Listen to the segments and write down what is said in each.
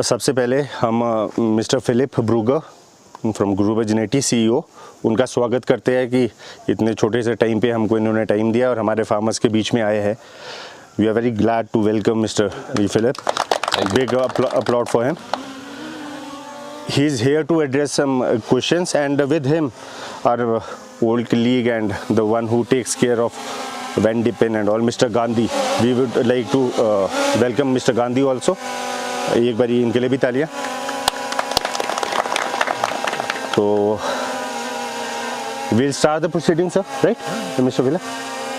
सबसे पहले हम मिस्टर फिलिप ब्रूगर फ्रॉम ग्रूबर जेनेटी CEO उनका स्वागत करते हैं कि इतने छोटे से टाइम पे हमको इन्होंने टाइम दिया और हमारे फार्मर्स के बीच में आए हैं. We are very glad to welcome mister Philip. Big applaud for him. He is here to address some questions, and with him our old colleague and the one who takes care of HDP and all, Mr. Gandhi. We would like to welcome Mr. Gandhi also. एक बारी इनके लिए भी तालियां. तो we'll start the proceedings, sir, right? Mr. Villa,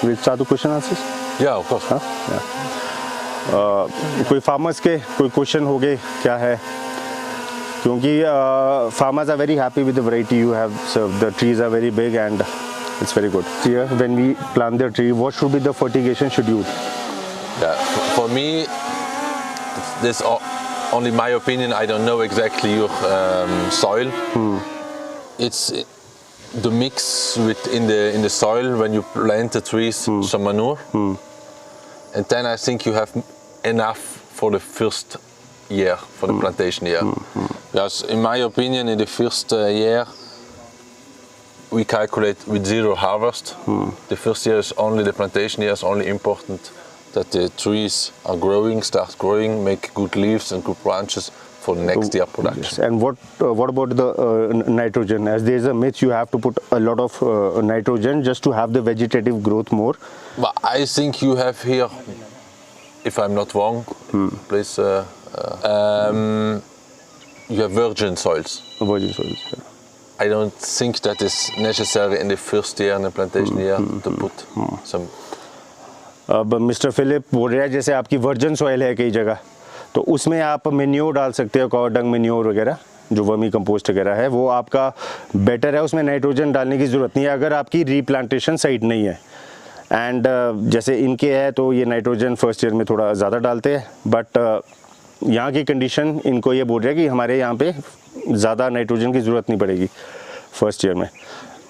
we'll start the question answers. Yeah, of course. कोई farmers के कोई क्वेश्चन हो गए क्या है, क्योंकि farmers are very happy with the variety you have served. The trees are very big and it's very good. Here, when we plant the tree, what should be the fertigation schedule? Yeah, for me, this only my opinion. I don't know exactly your soil. It's the mix in the soil when you plant the trees, some manure, and then I think you have enough for the first year, for the plantation year. Because in my opinion, in the first year, we calculate with zero harvest. The first year is only the plantation year. Is only important that the trees are growing, start growing, make good leaves and good branches for the next year production. Yes. And what about the nitrogen? As there is a myth, you have to put a lot of nitrogen just to have the vegetative growth more. But I think you have here, if I'm not wrong, please. You have virgin soils. Virgin soils. Yeah. I don't think that is necessary in the first year in the plantation year to put some. अब mister Philip बोल रहे हैं जैसे आपकी version soil है कई जगह, तो उसमें आप मेन्योर डाल सकते हो, कॉ डंग मेन्योर वगैरह जो वर्मी कंपोस्ट वगैरह है वो आपका बेटर है. उसमें नाइट्रोजन डालने की ज़रूरत नहीं है अगर आपकी रीप्लांटेशन साइट नहीं है. एंड जैसे इनके है तो ये नाइट्रोजन फर्स्ट ईयर में थोड़ा ज़्यादा डालते हैं, बट यहाँ की कंडीशन इनको ये बोल रहे हैं कि हमारे यहाँ पे ज़्यादा नाइट्रोजन की ज़रूरत नहीं पड़ेगी फर्स्ट ईयर में.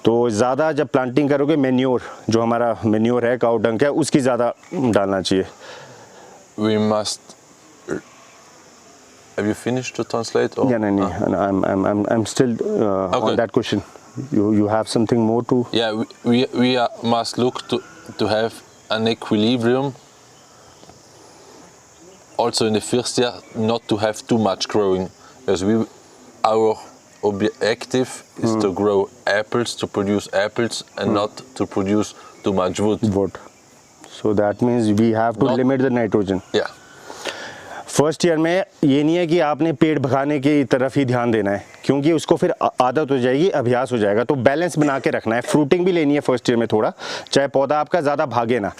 तो ज़्यादा जब प्लांटिंग करोगे मेन्योर जो हमारा मेन्योर है काउ डंग का उसकी ज़्यादा डालना चाहिए. We must. Have you finished to translate? Or? Yeah, no. I'm still okay. On that question. You have something more to? Yeah, we must look to have an equilibrium. Also in the first year, not to have too much growing, because our objective is to grow apples, to produce apples, and not to produce too much wood. So that means we have to limit the nitrogen. Yeah. First year में ये नहीं है कि आपने पेड़ भगाने की तरफ ही ध्यान देना है, क्योंकि उसको फिर आदत हो जाएगी, अभ्यास हो जाएगा. तो बैलेंस बना के रखना है. फ्रूटिंग भी लेनी है फर्स्ट ईयर में थोड़ा, चाहे पौधा आपका ज़्यादा भागे ना.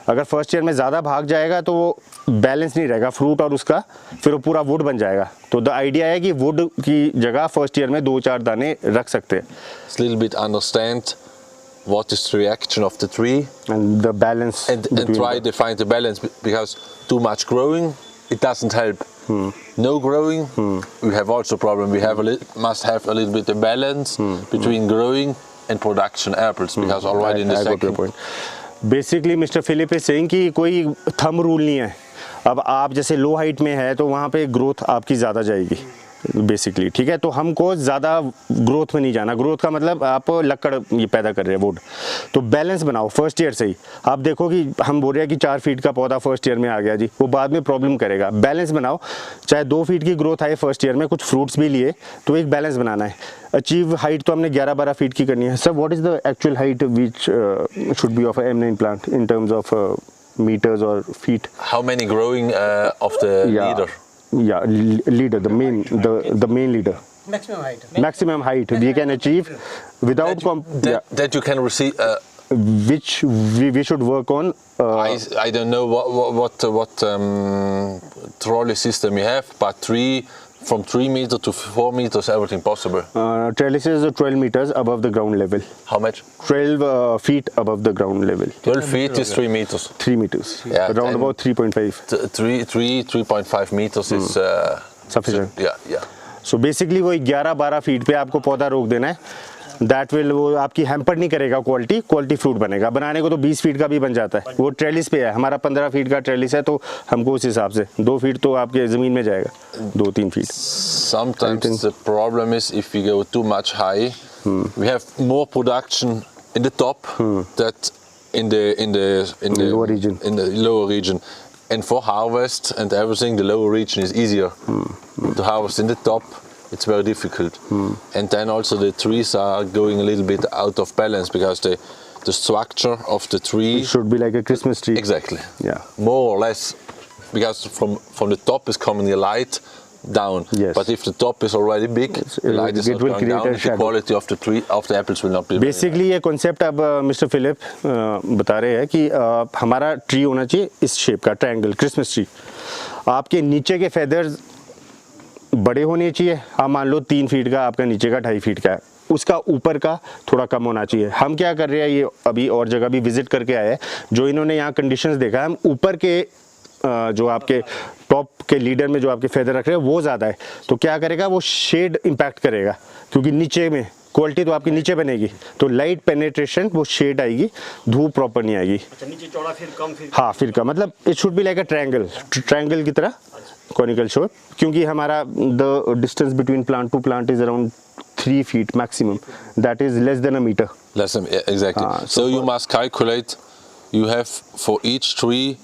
अगर फर्स्ट ईयर में ज़्यादा भाग जाएगा तो वो बैलेंस नहीं रहेगा फ्रूट और उसका, फिर वो पूरा वुड बन जाएगा. तो द आइडिया है कि वुड की जगह फर्स्ट ईयर में 2-4 दाने रख सकते हैं. Little bit understand what is the reaction of the tree and the balance and try to find the balance, because too much growing it doesn't help. No growing, we have also problem. We must have a little bit of balance between growing and production apples, because already in the second. Basically, Mr. Philip is saying कि कोई thumb rule नहीं है. अब आप जैसे लो height में है तो वहाँ पे ग्रोथ आपकी ज़्यादा जाएगी बेसिकली, ठीक है. तो हमको ज़्यादा ग्रोथ में नहीं जाना. ग्रोथ का मतलब आप लकड़ ये पैदा कर रहे हैं वुड. तो बैलेंस बनाओ फर्स्ट ईयर से ही. आप देखो कि हम बोल रहे हैं कि 4 फीट का पौधा फर्स्ट ईयर में आ गया जी, वो बाद में प्रॉब्लम करेगा. बैलेंस बनाओ, चाहे 2 फीट की ग्रोथ आए फर्स्ट ईयर में, कुछ फ्रूट्स भी लिए, तो एक बैलेंस बनाना है. अचीव हाइट तो हमने 11-12 फीट की करनी है. Sir, what is the actual height which should be of M9 plant in terms of meters or feet? How many growing of the leader? Yeah, leader, the main leader. Maximum height. Maximum height we can achieve without that you can receive. Which we should work on. I don't know what trolley system you have, but from 3 meters to 4 meters, everything possible. Trellises are 12 meters above the ground level. How much? 12 feet above the ground level. 12 feet is 3 meters. 3 meters. Yeah, around about 3.5. 3.5 meters is sufficient. Yeah. So basically वो 11-12 feet पे आपको पौधा रोक देना है. That will, वो आपकी hamper नहीं करेगा, क्वालिटी फ्रूट बनेगा। बनाने को तो 20 फीट का भी बन जाता है, वो ट्रेलिस पे है। हमारा 15 फीट का ट्रेलिस है, तो हमको उस हिसाब से 2 फीट तो आपके ज़मीन में जाएगा, 2-3 feet. Sometimes the problem is if we go too much high, we have more production in the top that in the lower region. In the lower region. And for harvest and everything, the lower region is easier to harvest. In the top, it's very difficult. And then also the trees are going a little bit out of balance because the structure of the tree It should be like a Christmas tree. exactly, Yeah. more or less, because from the top is coming the light down. Yes. But if the top is already big, the light is it not will going create down. a The shadow. quality of the tree of the apples will not be. Basically ये concept अब mister Philip बता रहे हैं कि हमारा tree होना चाहिए इस शेप का, ट्रायंगल, क्रिसमस ट्री। आपके नीचे के फेदर्स बड़े होने चाहिए। हाँ, मान लो 3 फीट का आपका नीचे का 2.5 फीट का है, उसका ऊपर का थोड़ा कम होना चाहिए। हम क्या कर रहे हैं, ये अभी और जगह भी विजिट करके आए हैं, जो इन्होंने यहाँ कंडीशंस देखा है, हम ऊपर के जो आपके टॉप के लीडर में जो आपके फेदर रख रहे हैं वो ज़्यादा है, तो क्या करेगा, वो शेड इम्पैक्ट करेगा, क्योंकि नीचे में क्वालिटी तो आपकी नीचे बनेगी, तो लाइट पेनिट्रेशन, वो शेड आएगी, धूप प्रॉपर नहीं आएगी। अच्छा, नीचे चौड़ा फिर कम, फिर हाँ, फिर कम, मतलब it should be like a triangle की तरह, कॉनिकल शेप, क्योंकि हमारा the distance between plant to plant is around 3 feet maximum, that is less than a meter. Less than, yeah, exactly. So So you must calculate. You have for each tree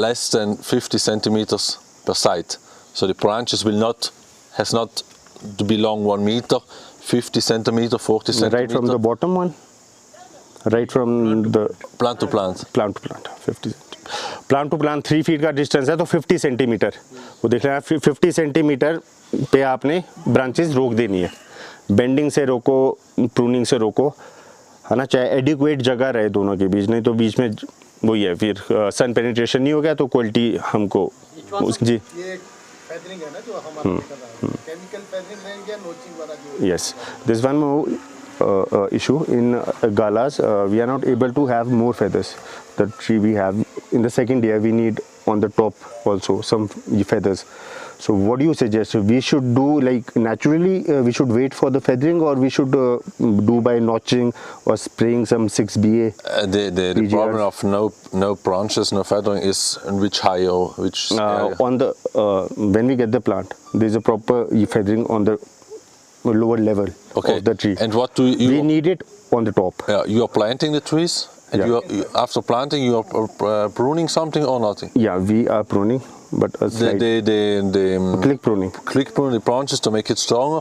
less than 50 centimeters per side. So the branches has not to be long 1 meter, 50 centimeter, 40 centimeter. Right from the bottom one, right from the plant to plant. plant to plant 50 plant to plant 3 feet का distance है, तो 50 centimetre, वो देख रहे हैं, 50 centimetre पे आपने branches रोक देनी है। बेंडिंग से रोको, प्रूनिंग से रोको, है ना, चाहे एडिक्वेट जगह रहे दोनों के बीच, नहीं तो बीच में वही है, फिर सन पेनिट्रेशन नहीं हो गया तो क्वालिटी हमको जी। ये फेदरिंग है ना जो हमारा कर रहा है, केमिकल फेदरिंग रहेगी या नोचिंग वाला जो। Yes, there's one more issue in galas. We are not able to have more feathers. The tree we have in the second year, we need on the top also some feathers. So what do you suggest? We should do like naturally, we should wait for the feathering, or we should do by notching or spraying some 6BA? The problem of no branches, no feathering is in which higher, which area? On the when we get the plant, there is a proper feathering on the lower level Okay. of the tree. And what do you? We need it on the top. Yeah, you are planting the trees, and Yeah. after planting you are pruning something or nothing. Yeah, we are pruning, but a slight The click pruning. click pruning the branches to make it stronger.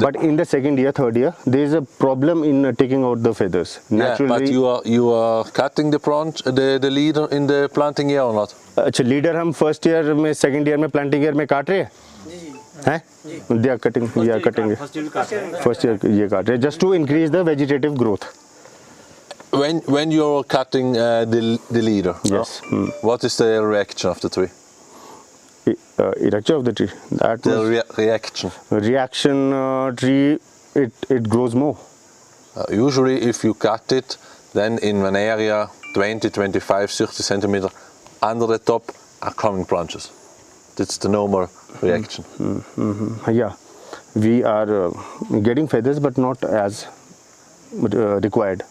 But in the second year, third year, there is a problem in taking out the feathers. Naturally, but you are cutting the branch, the leader in the planting year or not? अच्छा, leader हम first year में, second year में, planting year में काट रहे हैं, they are cutting, we are cutting first year ये काट रहे हैं, just to increase the vegetative growth. When you're cutting the leader, Yes. What is the reaction of the tree? Erecture of the tree, that The was reaction. reaction tree, it grows more. Usually, if you cut it, then in an area 20, 25, 30 centimeter under the top are coming branches. That's the normal reaction. Yeah, we are getting feathers, but not as required.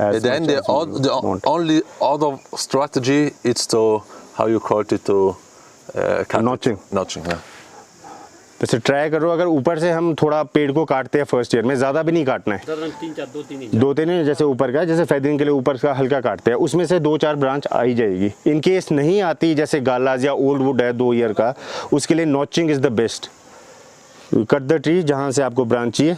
As Then much the, as we want. only other strategy is to, how you call it, to cut Notching. It. Notching, yeah. वैसे try करो, अगर ऊपर से हम थोड़ा पेड़ को काटते हैं फर्स्ट ईयर में, ज़्यादा भी नहीं काटना है, 2-3 इंच जैसे ऊपर का, जैसे फेदरिंग के लिए ऊपर का हल्का काटते हैं, उसमें से 2-4 ब्रांच आ ही जाएगी। इन केस नहीं आती, जैसे गालाज या ओल्ड वुड है 2 ईयर का, उसके लिए notching is the best. Cut the tree जहाँ से आपको ब्रांच चाहिए,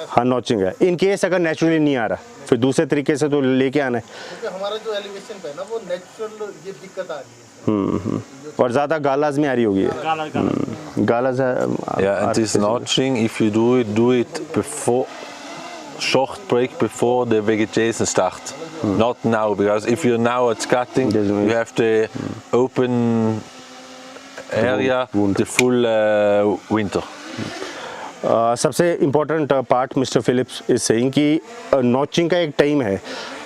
हाँ नॉचिंग है। इन केस अगर नेचुरली नहीं आ रहा, फिर दूसरे तरीके से तो लेके आना है, क्योंकि हमारा जो एलिवेशन पे है ना वो नेचुरल ये दिक्कत आ रही है। और ज़्यादा गालाज में आ रही होगी गालाज है। Yeah, and this notching, if you do it before, short break before the vegetation starts. Not now, because if you're now at cutting, you have the open area the full winter. सबसे important part mister Phillips is saying कि notching का एक time है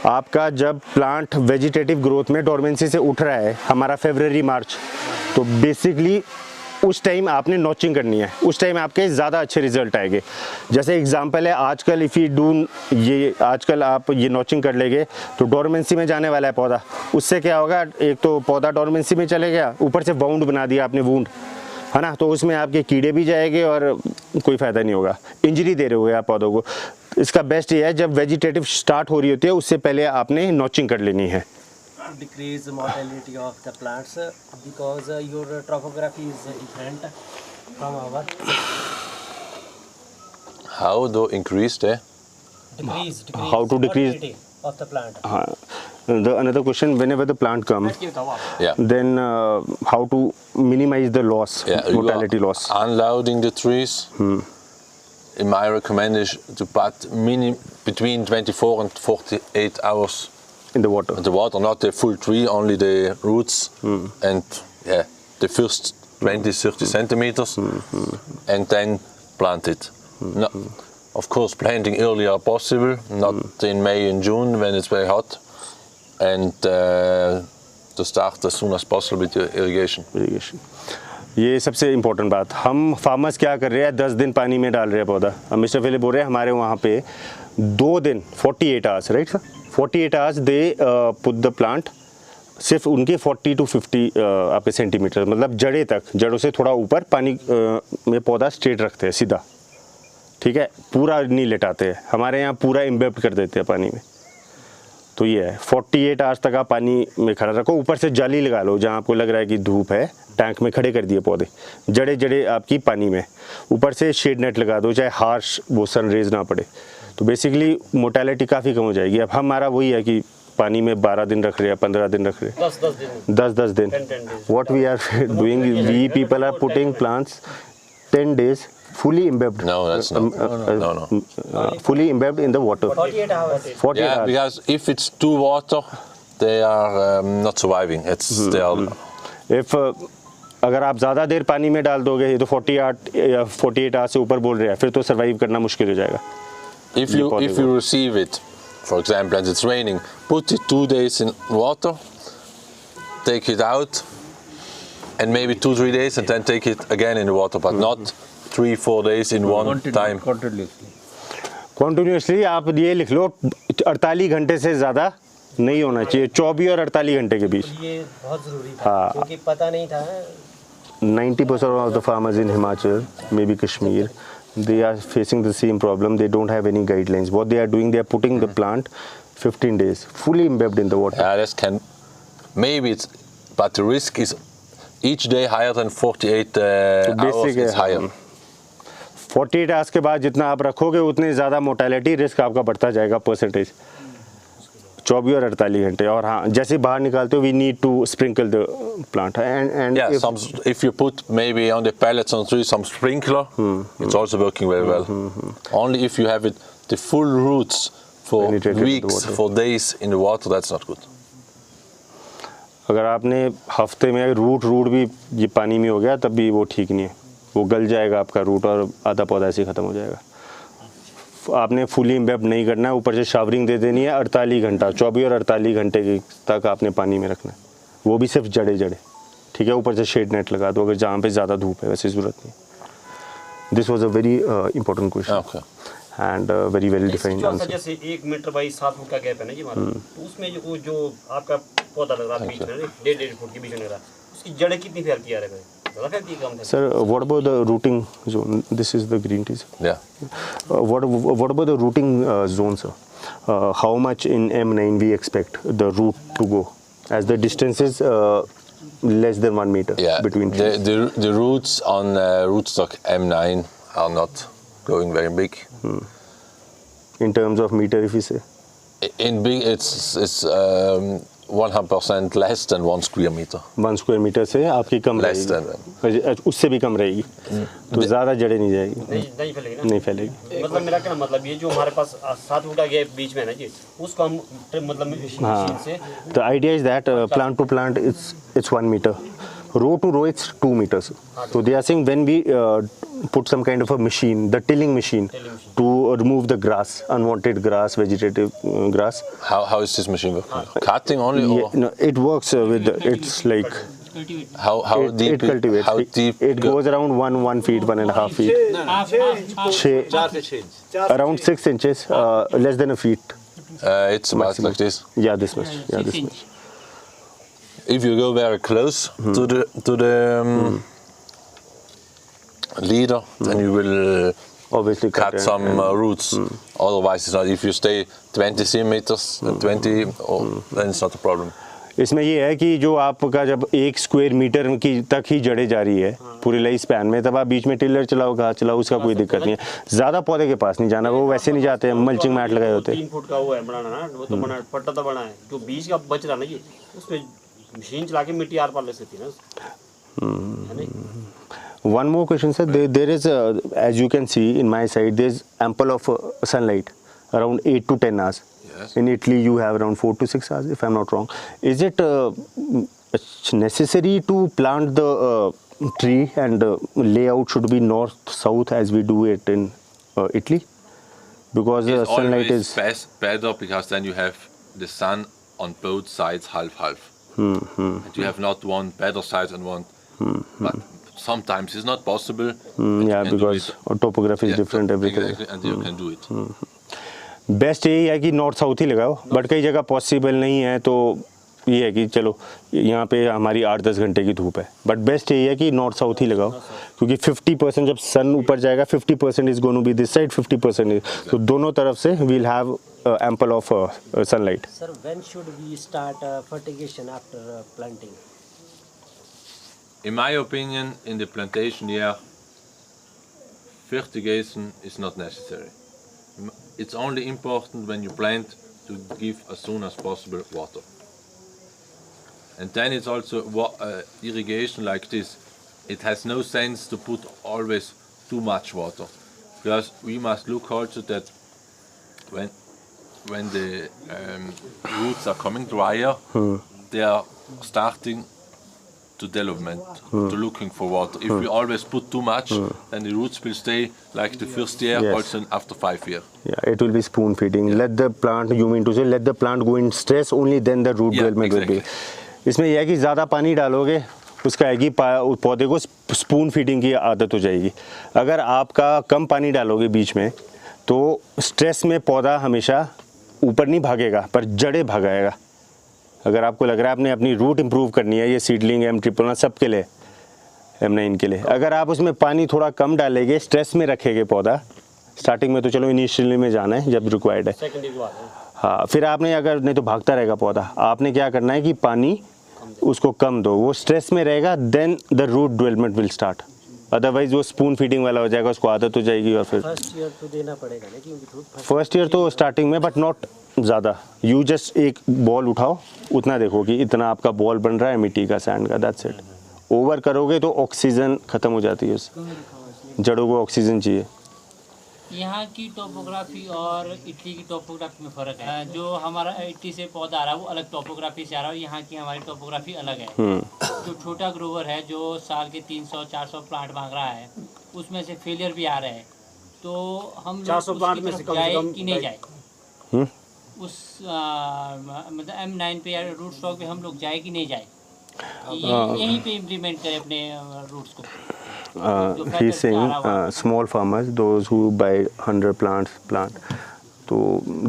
आपका, जब plant vegetative growth में dormancy से उठ रहा है, हमारा फरवरी मार्च, तो बेसिकली उस टाइम आपने नॉचिंग करनी है, उस टाइम आपके ज़्यादा अच्छे रिजल्ट आएंगे। जैसे एग्जांपल है, आजकल इफ़ यू डू ये, आजकल आप ये नॉचिंग कर लेंगे तो डोरमेंसी में जाने वाला है पौधा। उससे क्या होगा, एक तो पौधा डोरमेंसी में चले गया, ऊपर से वाउंड बना दिया आपने, वूंड है ना, तो उसमें आपके कीड़े भी जाएंगे और कोई फ़ायदा नहीं होगा, इंजरी दे रहे हो आप पौधों को। इसका बेस्ट ये है, जब वेजिटेटिव स्टार्ट हो रही होती है उससे पहले आपने नॉचिंग कर लेनी है। Decrease mortality of the plants because your topography is different from our. How do increase the? Decrease How to decrease- mortality of the plant. Another question, whenever the plant comes, Yeah. then how to minimize the loss, Yeah, you mortality are loss? unloading the trees. In my recommendation to put between 24 and 48 hours In the water. in the water, not the full tree, only the roots and the first 20-30 centimeters, and then plant it. No, of course, planting earlier possible, not in May and June when it's very hot, and to start as soon as possible with your irrigation. Irrigation. ये सबसे important बात, हम farmers क्या कर रहे हैं, 10 दिन पानी में डाल रहे हैं पौधा। अब मिस्टर फिलिप बोल रहे हैं हमारे वहाँ पे 2 दिन 48 hours, right sir, 48 hours they put the plant, सिर्फ उनके 40 to 50 आपके सेंटीमीटर, मतलब जड़े तक, जड़ों से थोड़ा ऊपर पानी में पौधा स्ट्रेट रखते हैं सीधा, ठीक है, पूरा नहीं लेटाते हैं। हमारे यहाँ पूरा इम्बेब्ड कर देते हैं पानी में। तो ये है 48 आवर्स तक आप पानी में खड़ा रखो, ऊपर से जाली लगा लो जहाँ आपको लग रहा है कि धूप है, टैंक में खड़े कर दिए पौधे, जड़े जड़े आपकी पानी में, ऊपर से शेड नेट लगा दो, चाहे हार्श वो सन रेज ना पड़े, तो बेसिकली मोर्टेलिटी काफ़ी कम हो जाएगी। अब हमारा वही है कि पानी में 12 दिन रख रहे हैं, 15 दिन रख रहे हैं, 10 दिन, what we are doing, we people are putting plants 10 days fully embedded. No, that's not. Fully embedded in the water. 48 hours. 48 Yeah, hours. because if it's too water, they are not surviving. It's they are If अगर आप ज़्यादा देर पानी में डाल दोगे, ये तो 48 hours से ऊपर बोल रहे हैं, फिर तो सर्वाइव करना मुश्किल हो जाएगा। if you receive it, for example, and it's raining, put it 2 days in water, take it out, and maybe 2-3 days, and then take it again in the water, but not 3-4 days in one time. Continuously आप ये लिख लो, 48 घंटे से ज़्यादा नहीं होना चाहिए, 24 और 48 घंटे के बीच। ये बहुत ज़रूरी था क्योंकि पता नहीं था। 90% of the farmers in Himachal, maybe Kashmir, they are facing the same problem. They don't have any guidelines. What they are doing, they are putting the plant 15 days fully embedded in the water. Yeah, this can maybe it's, but the risk is each day higher than 48 hours is higher. 48 hours के बाद जितना आप रखोगे उतनी ज़्यादा mortality risk आपका बढ़ता जाएगा परसेंटेज, 24 और 48 घंटे। और हाँ, जैसे बाहर निकालते हो, we need to sprinkle the plant and Yeah, if you put maybe on the pellets on trees some sprinkler, it's also working very well. Only if you have it the full roots for Penetrated with the weeks, water. for days in the water, that's not good. अगर आपने हफ्ते में root भी ये पानी में हो गया तब भी वो ठीक नहीं है, वो गल जाएगा आपका रूट और आधा पौधा ऐसे ही ख़त्म हो जाएगा। आपने फुली इम्बेब्ड नहीं करना है, ऊपर से शावरिंग दे देनी है 48 घंटा, 24 और 48 घंटे तक आपने पानी में रखना है, वो भी सिर्फ जड़े ठीक है, ऊपर से शेड नेट लगा दो अगर जहाँ पे ज़्यादा धूप है, वैसे ज़रूरत नहीं। This was a very important question Okay. And very well defined answer. जैसे 1 मीटर बाई 7 फुट का गैप है ना जी हमारा, तो उसमें जो आपका पौधा लग रहा है बीच में, 1.5 फुट के बीच में लग रहा है, उसकी जड़ें कितनी फैलती आ रही है? ज़्यादा फैलती है, कम फैलती है? Sir, what about the rooting zone? This is the green teas. Yeah. What about the rooting zone, sir? How much in M9 we expect the root to go, as the distance is less than 1 meter Yeah. between trees? The roots on rootstock M9 are not going very big. In terms of meter, if you say. In big, it's 100% less than 1 square meter. 1 square meter से आपकी कम Less than रहेगी, उससे भी कम रहेगी, तो ज़्यादा जड़ें नहीं जाएगी, नहीं फैलेगी ना? नहीं फैलेगी। मतलब मेरा क्या मतलब, ये जो हमारे पास 7 फुट का गैप बीच में है ना जी, उसको हम मतलब मशीन से The idea is that plant to plant it's 1 meter, row to row it's 2 meters. So they are saying when we put some kind of a machine, the tilling machine, to remove the grass, unwanted grass, vegetative grass. How is this machine working? Cutting only? Or? Yeah, no, it works with it's like cultivate. How deep? It cultivates. How deep? It goes around 1 feet, 1.5 feet. Half. Around 6 inches, less than a feet. It's about Maximum. like this. Yeah, this much. Yeah, 6 this inch. much. If you go very close to the leader, then you will Obviously cut it, some and- roots. Otherwise, it's not. If you stay 20 centimeters, 20, then it's not a problem. इसमें ये है कि जो आपका जब 1 square metre की तक ही जड़ें जा रही है पूरी लाइफ स्पैन में, तब आप बीच में टिलर चलाओ, घास चलाओ, उसका कोई दिक्कत नहीं है। ज़्यादा पौधे के पास नहीं जाना, वो वैसे नहीं जाते हैं, मल्चिंग मैट लगाए होते हैं। 3 फुट का वो है बनाना ना, वो तो बना पट्टा तो बना है, जो बीच का बच रहा ना ये, उसमें मशीन चला के मिट्टी आर पार ले सकती है ना, है नहीं? One more question, sir. There is, as you can see in my side, there is ample of sunlight, around 8 to 10 hours. Yes. In Italy, you have around 4 to 6 hours, if I'm not wrong. Is it necessary to plant the tree and layout should be north-south as we do it in Italy? Because It's sunlight always is... better because then you have the sun on both sides, half. And you have not one better side and one. But sometimes it's not possible. and you yeah, can do because it. topography is Yeah, different, everything. Exactly, and you can do it. Best यही है कि north south ही लगाओ, but कई जगह possible नहीं है, तो ये है कि चलो यहाँ पे हमारी 8-10 घंटे की धूप है, बट बेस्ट यही है कि नॉर्थ साउथ ही लगाओ, क्योंकि 50% जब सन ऊपर जाएगा 50% is going to be this side, 50% is, तो दोनों तरफ से we'll have ample of sunlight. Sir, when should we start fertigation after planting? In my opinion, in the plantation year, fertigation is not necessary. It's only important when you plant to give as soon as possible water. And then it's also irrigation like this. It has no sense to put always too much water, because we must look also that when the roots are coming drier, they are starting to development, to looking for water. If we always put too much, then the roots will stay like the first year, Yes. also after 5 years. Yeah, it will be spoon feeding. Let the plant, you mean to say, let the plant go in stress, only then the root Yeah, development will be. exactly. इसमें यह है कि ज़्यादा पानी डालोगे, उसका है कि पौधे को स्पून फीडिंग की आदत हो जाएगी. अगर आपका कम पानी डालोगे बीच में, तो स्ट्रेस में पौधा हमेशा ऊपर नहीं भागेगा, पर जड़ें भागाएगा. अगर आपको लग रहा है आपने अपनी रूट इंप्रूव करनी है, ये सीडलिंग M1 सबके लिए, M9 के लिए, अगर आप उसमें पानी थोड़ा कम डालेंगे, स्ट्रेस में रखेंगे पौधा, स्टार्टिंग में तो चलो इनिशियली में जाना है जब रिक्वायर्ड है, सेकंड के बाद हाँ, फिर आपने अगर नहीं तो भागता रहेगा पौधा, आपने क्या करना है कि पानी उसको कम दो, वो स्ट्रेस में रहेगा, then the root development will start. Otherwise वो स्पून फीडिंग वाला हो जाएगा, उसको आदत हो जाएगी. और फिर First year तो देना पड़ेगा ना, क्योंकि fruit फर्स्ट ईयर तो स्टार्टिंग में, बट नॉट ज़्यादा. यू जस्ट एक बॉल उठाओ, उतना देखो कि इतना आपका बॉल बन रहा है मिट्टी का, सैंड का, दैट्स इट. ओवर करोगे तो ऑक्सीजन ख़त्म हो जाती है, उससे जड़ों को ऑक्सीजन चाहिए. यहाँ की टोपोग्राफी और इटली की टोपोग्राफी में फ़र्क है. जो हमारा इटली से पौधा आ रहा है वो अलग टोपोग्राफी से आ रहा है, यहाँ की हमारी टोपोग्राफी अलग है. जो छोटा ग्रोवर है जो साल के 300-400 प्लांट मांग रहा है, उसमें से फेलियर भी आ रहा है, तो हम लोग 400 प्लांट में से कम जाए से कम कि नहीं जाए, उस मतलब M9 पे या रूट स्टॉक पे हम लोग जाए कि नहीं जाए, यहीं पे इम्प्लीमेंट करें अपने रूट्स को. He's saying small farmers, those who buy 100 plant, so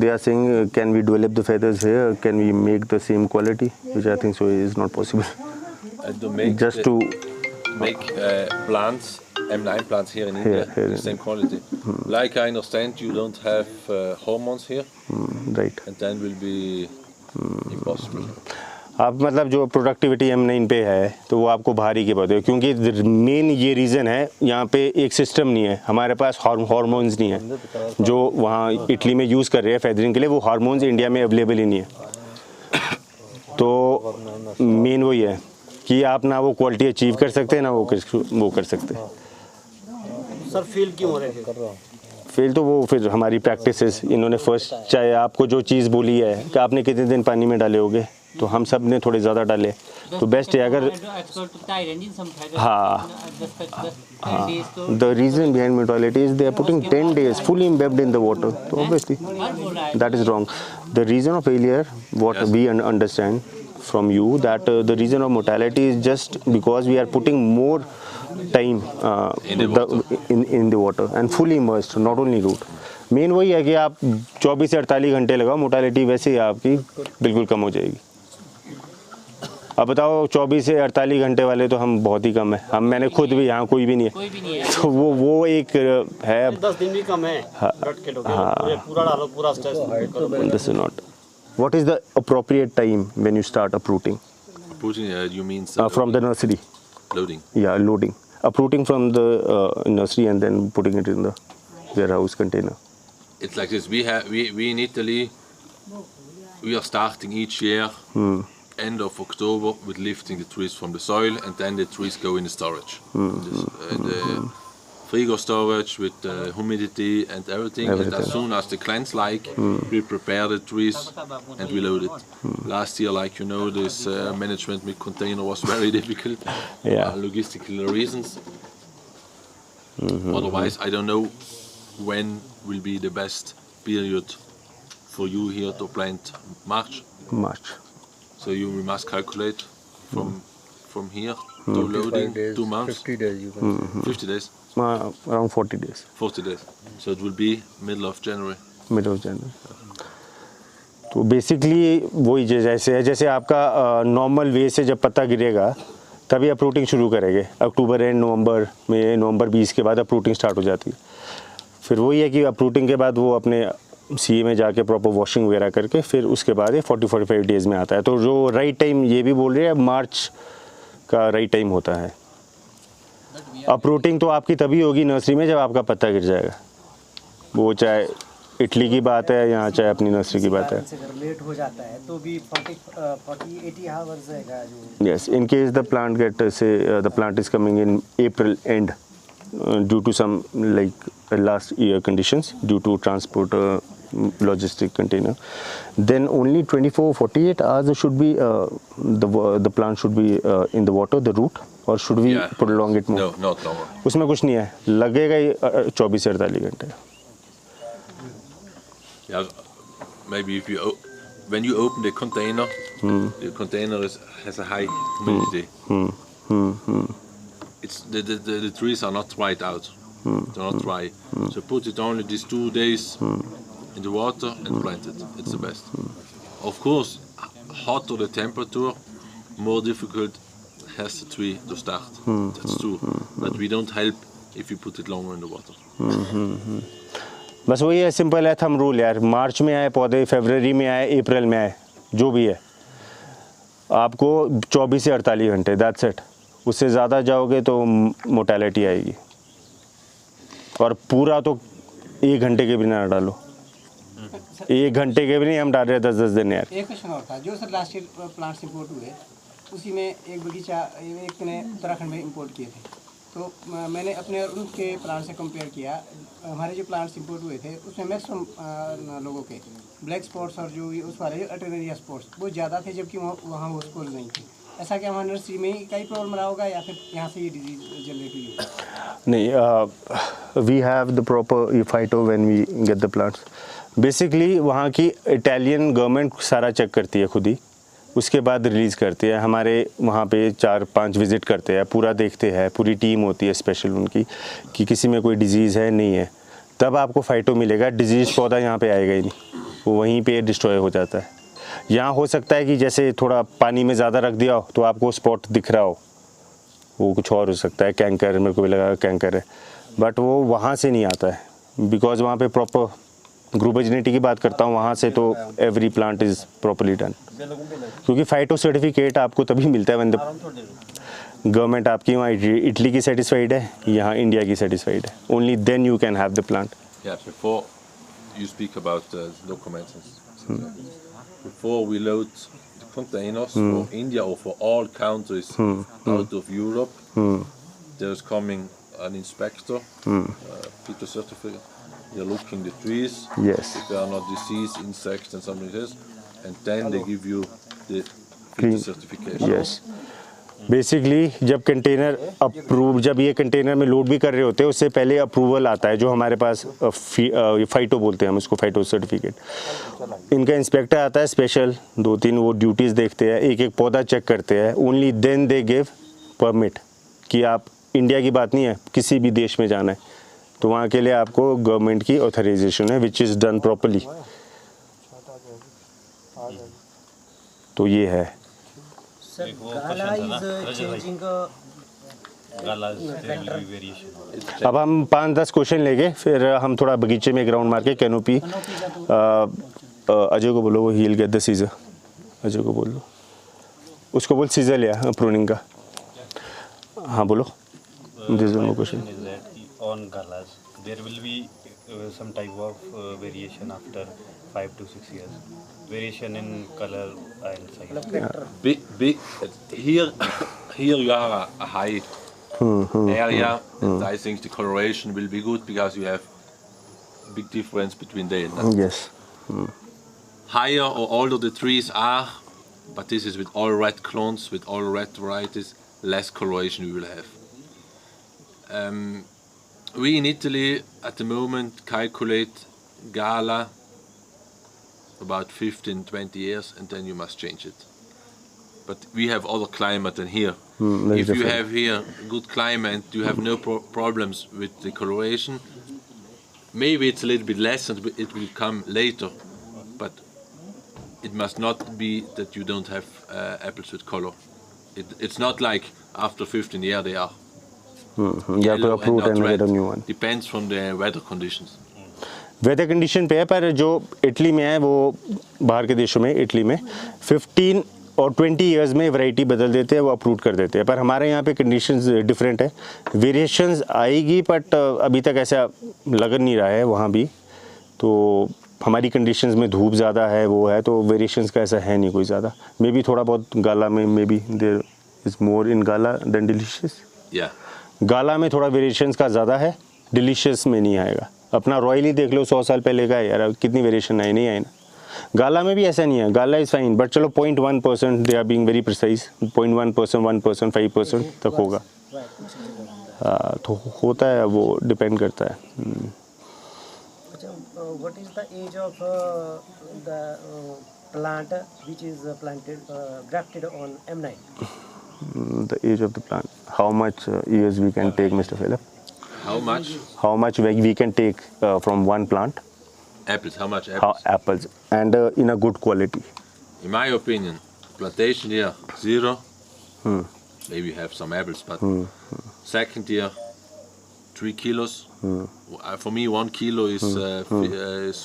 they are saying can we develop the feathers here, can we make the same quality, which I think so is not possible. To make Just to plants, M9 plants here in India, here the in- same quality. Like I understand, you don't have hormones here, right. and then will be impossible. आप मतलब जो productivity M9 पे है तो वो आपको भारी के पौधे, क्योंकि मेन ये रीज़न है यहाँ पे एक सिस्टम नहीं है, हमारे पास हार्मोन्स नहीं है जो वहाँ इटली में यूज़ कर रहे हैं फेदरिंग के लिए, वो हार्मोन्स इंडिया में अवेलेबल ही नहीं है. तो मेन वही है कि आप ना वो क्वालिटी अचीव कर सकते हैं ना वो कर सकते हैं. सर फील क्यों हो रहे थे? फेल तो वो फिर हमारी प्रैक्टिसेस, इन्होंने फर्स्ट चाहे आपको जो चीज़ बोली है कि आपने कितने दिन पानी में डाले होगे, तो हम सब ने थोड़े ज़्यादा डाले, तो बेस्ट है अगर हाँ. The reason behind mortality is they are putting 10 days fully embedded in the water, so obviously that is wrong. The reason of failure, what we understand, from you that the reason of mortality is just because we are putting more time in the water and fully immersed, not only root. Main वही है कि आप 24 से 48 घंटे लगाओ, mortality वैसे ही आपकी बिल्कुल कम हो जाएगी. अब बताओ 24 से 48 घंटे वाले तो हम बहुत ही कम है. मैंने खुद भी, यहाँ कोई भी नहीं है, तो वो एक है. 10 दिन भी कम है. डट के पूरा डालो, पूरा स्ट्रेस करो. This is not. What is the appropriate time when you start uprooting? Uprooting, you mean From the nursery? loading. Yeah, loading. Uprooting from the nursery and then putting it in the warehouse container. It's like this. We in Italy, we are starting each year end of October with lifting the trees from the soil, and then the trees go in the storage. The frigo storage with humidity and everything. And as soon as the clients like, we prepare the trees and we load it. Last year, like you know, this management with container was very difficult. Logistical reasons. Otherwise, I don't know when will be the best period for you here to plant. March. So you must calculate from here to loading 2 months. 50 days you can 50 days. Around 40 days. 40 days. So it will be middle of January. तो basically वही जैसे है, जैसे आपका normal way से जब पत्ता गिरेगा तभी अप्रूटिंग शुरू करेंगे. अक्टूबर एंड नवंबर में, नवंबर 20 के बाद अप्रूटिंग स्टार्ट हो जाती है. फिर वही है कि अप्रूटिंग के बाद वो अपने सीए में जाके प्रॉपर वॉशिंग वगैरह करके फिर उसके बाद ये 40-45 डेज़ में आता है. तो जो राइट टाइम ये भी बोल रहे हैं, मार्च का राइट टाइम होता है. अप्रूटिंग तो आपकी तभी होगी नर्सरी में जब आपका पत्ता गिर जाएगा. वो चाहे इटली की बात है या चाहे अपनी नर्सरी की बात है. अगर लेट हो जाता है तो भी 40-80 आवर्स रहेगा जो. Yes, in case the plant the plant is coming in April end due to some like last year conditions due to transport logistic container, then only 24-48 hours should be the plant should be in the water, the root, or should we prolong it more? No, not longer. उसमें कुछ नहीं है, लगेगा ही 24 से 48 घंटे. Yeah, maybe if you when you open the container, the container has a high humidity. It's the trees are not dried out. They're not dry. So put it only these 2 days in the water and plant it. It's the best. Of course, hotter the temperature, more difficult has the tree to start. That's true. But we don't help if you put it longer in the water. बस वही है, simple है thumb rule यार. मार्च में आए पौधे, फरवरी में आए, अप्रैल में आए, जो भी है, आपको 24 से 48 घंटे, दैट्स इट. उससे ज़्यादा जाओगे तो मोर्टेलिटी आएगी. और पूरा तो 1 घंटे के भी ना डालो. 1 घंटे के भी नहीं, हम डाल रहे हैं 10-10 दिन यार. एक क्वेश्चन और था, जो sir last year plants import हुए उसी में एक बगीचा एक ने उत्तराखंड में इंपोर्ट किए थे. तो मैंने अपने और उनके प्लांट से कंपेयर किया. हमारे जो प्लांट्स इंपोर्ट हुए थे उसमें मैक्सिमम लोगों के ब्लैक स्पॉट्स और जो उस वाले जो अल्टरनेरिया स्पॉट्स वो ज़्यादा थे, जबकि वहाँ वो स्पॉट्स नहीं थे. ऐसा क्या हमारे नर्सरी में ही कई प्रॉब्लम रहा होगा या फिर यहाँ से ये डिजीज जनरेट हुई होगी? नहीं, we have the proper phyto when we get the plants. Basically वहाँ की इटालियन गवर्नमेंट सारा चेक करती है खुद ही, उसके बाद रिलीज़ करती है. हमारे वहाँ पे 4-5 विज़िट करते हैं, पूरा देखते हैं, पूरी टीम होती है स्पेशल उनकी कि किसी में कोई डिजीज़ है नहीं है, तब आपको फाइटो मिलेगा. डिजीज़ पौधा यहाँ पे आएगा ही नहीं, वो वहीं पे डिस्ट्रॉय हो जाता है. यहाँ हो सकता है कि जैसे थोड़ा पानी में ज़्यादा रख दिया हो तो आपको स्पॉट दिख रहा हो, वो कुछ और हो सकता है, कैंकर, मेरे को भी लगा कैंकर है, बट वो वहाँ से नहीं आता है. बिकॉज वहाँ पे प्रॉपर ग्रूबर जेनेटी की बात करता हूँ, वहाँ से तो every plant is properly done. क्योंकि फाइटो सर्टिफिकेट आपको तभी मिलता है व्हेन द गवर्नमेंट आपकी वहाँ इटली की सेटिस्फाइड है, यहाँ इंडिया की सेटिस्फाइड है. Only then you can have the plant. Yeah, before you speak about documents, before we load the containers for India or for all countries out of Europe, there's coming an inspector, Peter certificate. They're looking the trees, Yes. if there are not disease, insects and something like this, and then they give you the Peter certification. Yes. Basically जब container approve, जब ये container में load भी कर रहे होते हैं उससे पहले अप्रूवल आता है जो हमारे पास फाइटो बोलते हैं हम इसको, फाइटो सर्टिफिकेट। इनका इंस्पेक्टर आता है स्पेशल, 2-3 वो ड्यूटीज़ देखते हैं, एक एक पौधा चेक करते हैं, only then they give permit कि आप, इंडिया की बात नहीं है, किसी भी देश में जाना है तो वहाँ के लिए आपको गवर्नमेंट की ऑथराइजेशन है विच इज़ डन प्रॉपरली। तो ये है। Sir, Gala is changing अब हम 5-10 क्वेश्चन लेंगे, फिर हम थोड़ा बगीचे में ग्राउंड मार के कैनोपी, अजय को बोलो वो he'll get the scissor, Ajay को बोलो, उसको बोल सीजर लिया प्रूनिंग का। हाँ बोलो। This is no question. On galas, there will be some type of variation after 5 to 6 years. Variation in color and size. Here you have a high area, and I think the coloration will be good because you have big difference between them. Yes. Higher or older the trees are, but this is with all red clones, with all red varieties, less coloration we will have. We in Italy at the moment calculate Gala about 15-20 years and then you must change it. But we have other climate than here. If you have here good climate, you have no problems with the coloration. Maybe it's a little bit less and it will come later, but it must not be that you don't have apples with color. It's not like after 15 years they are. You have to uproot and get a new one. Depends from the weather conditions. Weather condition पे है, पर जो Italy में है वो बाहर के देशों में, इटली में 15 और 20 इयर्स में वैरायटी बदल देते हैं, वो अप्रूव कर देते हैं। पर हमारे यहाँ पे कंडीशंस डिफरेंट है, वेरिएशंस आएगी बट अभी तक ऐसा लग नहीं रहा है वहाँ भी। तो हमारी कंडीशंस में धूप ज़्यादा है, वो है, तो वेरिएशंस का ऐसा है नहीं कोई ज़्यादा। मे बी थोड़ा बहुत गाला में, maybe there is more in Gala than delicious. Gala में थोड़ा वेरिएशंस का ज़्यादा है, डिलीशियस में नहीं आएगा। अपना रॉयल ही देख लो, 100 साल पहले का है यार, कितनी वेरिएशन आई नहीं आई ना। गाला में भी ऐसा नहीं है, गाला इज़ फाइन, बट चलो 0.1%, they are being very precise, 0.1%, 1%, 5% तक होगा। तो होता है, वो डिपेंड करता है। what is the age of the plant which is planted grafted on M9? The age of the plant. How much years we can take, Mr. Philip? How much? How much we can take from one plant? Apples. How much apples? Apples, and in a good quality. In my opinion, plantation year 0. Maybe you have some apples, but second year 3 kilos. For me, 1 kilo is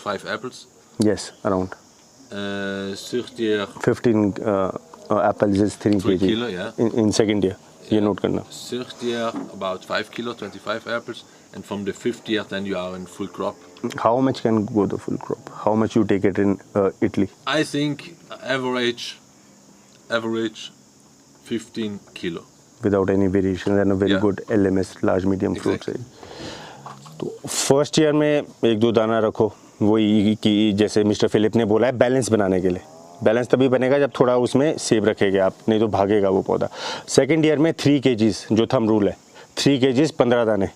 5 apples. Yes, around. Third year 15 apples is 3 kg. kilo, yeah. In second year, you note करना. Third year about 5 kilo, 25 apples, and from the 5th year then you are in full crop. How much can go the full crop? How much you take it in Italy? I think average 15 kilo. Without any variation and a very good LMS, large medium fruit size. तो first year में 1-2 दाना रखो, वही कि जैसे mister Philip ने बोला है, बैलेंस बनाने के लिए। बैलेंस तभी बनेगा जब थोड़ा उसमें सेब रखेंगे आप, नहीं तो भागेगा वो पौधा। सेकंड ईयर में 3 kgs जो थंब रूल है, 3 kgs 15 दाने,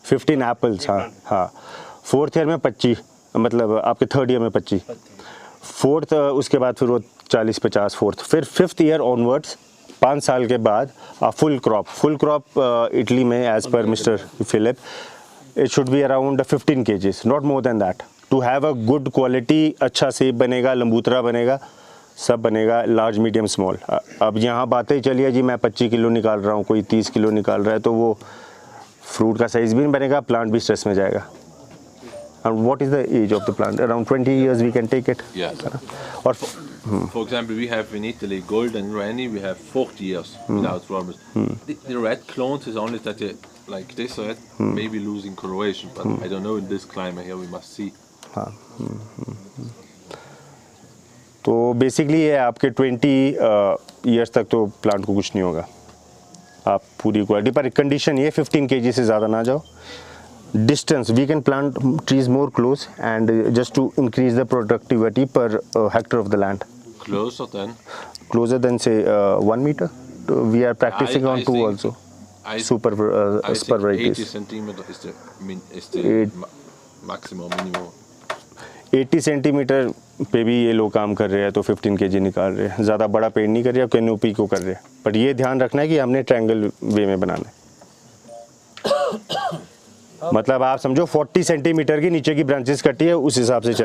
15 एप्पल्स। हाँ। फोर्थ ईयर में 25, मतलब आपके थर्ड ईयर में 25, फोर्थ उसके बाद फिर वो 40-50 फोर्थ, फिर फिफ्थ ईयर ऑनवर्ड्स 5 साल के बाद फुल क्रॉप इटली में as per mister Philip it should be around 15 kgs, not more than that, to have a good quality। अच्छा सेब बनेगा, लंबूतरा बनेगा, सब बनेगा, लार्ज मीडियम स्मॉल। अब यहाँ बातें चलिए जी मैं 25 किलो निकाल रहा हूँ, कोई 30 किलो निकाल रहा है, तो वो फ्रूट का साइज भी नहीं बनेगा, प्लांट भी स्ट्रेस में जाएगा। And what is the age of the plant? Around 20 years we can take it. Yes. Or for example, we have in Italy golden Rani, we have 40 years without problems. The red clones is only that like this red, maybe losing coloration, but I don't know in this climate here, we must see. हाँ। तो basically ये आपके 20 years तक तो plant को कुछ नहीं होगा, आप पूरी क्वालिटी पर। कंडीशन ये 15 kg से ज़्यादा ना जाओ। Distance, we can plant trees more close and just to increase the productivity per hectare of the land. Closer than? Closer than say 1 meter. we are practicing I on 2 think- also. I Super I super think 80 varieties. centimeter is the maximum minimum. 80 centimetre पे भी ये लोग काम कर रहे हैं तो 15 kg निकाल रहे हैं, ज़्यादा बड़ा पेड़ नहीं कर रहे हैं, कैनोपी को कर रहे हैं, बट ये ध्यान रखना है कि हमने ट्रायंगल वे में बनाना है। मतलब आप समझो 40 सेंटीमीटर की नीचे की ब्रांचेस कटी है, उस हिसाब से